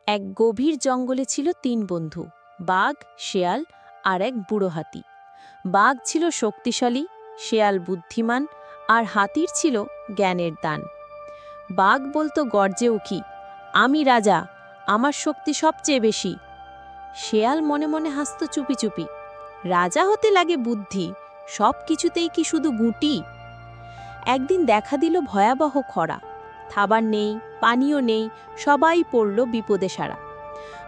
এক গভীর জঙ্গলে ছিল তিন বন্ধু, বাঘ, শেয়াল আর এক বুড়ো হাতি। বাঘ ছিল শক্তিশালী, শেয়াল বুদ্ধিমান আর হাতির ছিল জ্ঞানের দান। বাঘ বলতো গর্জে উঠি, আমি রাজা, আমার শক্তি সবচেয়ে বেশি। শেয়াল মনে মনে হাসত চুপি চুপি, রাজা হতে লাগে বুদ্ধি, সব কিছুতেই কি শুধু গুটি। একদিন দেখা দিল ভয়াবহ খরা, খাবার নেই, পানীয় নেই, সবাই পড়ল বিপদে সারা।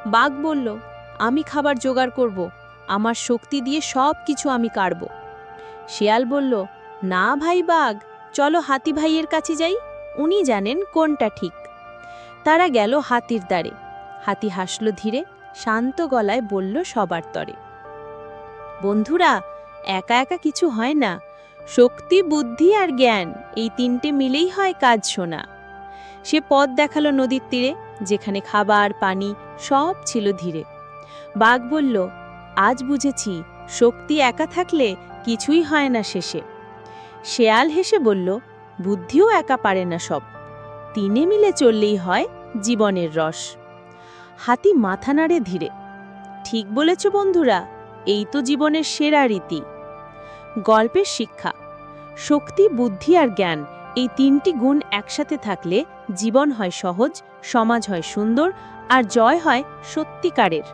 বাঘ বলল, আমি খাবার জোগাড় করব, আমার শক্তি দিয়ে সব কিছু আমি কাড়ব। শিয়াল বলল, না ভাই বাঘ, চলো হাতি ভাইয়ের কাছে যাই, উনি জানেন কোনটা ঠিক। তারা গেল হাতির দ্বারে। হাতি হাসল ধীরে, শান্ত গলায় বলল সবার তরে, বন্ধুরা, একা একা কিছু হয় না, শক্তি, বুদ্ধি আর জ্ঞান, এই তিনটে মিলেই হয় কাজ শোনা। সে পথ দেখালো নদীর তীরে, যেখানে খাবার পানি সব ছিল ধীরে। বাঘ বলল, আজ বুঝেছি, শক্তি একা থাকলে কিছুই হয় না শেষে। শেয়াল হেসে বলল, বুদ্ধিও একা পারে না সব, তিনে মিলে চললেই হয় জীবনের রস। হাতি মাথা নাড়ে ধীরে, ঠিক বলেছ বন্ধুরা, এই তো জীবনের সেরা রীতি। গল্পের শিক্ষা, শক্তি, বুদ্ধি আর জ্ঞান, এই তিনটি গুণ একসাথে থাকলে জীবন হয় সহজ, সমাজ হয় সুন্দর আর জয় হয় সত্যিকারের।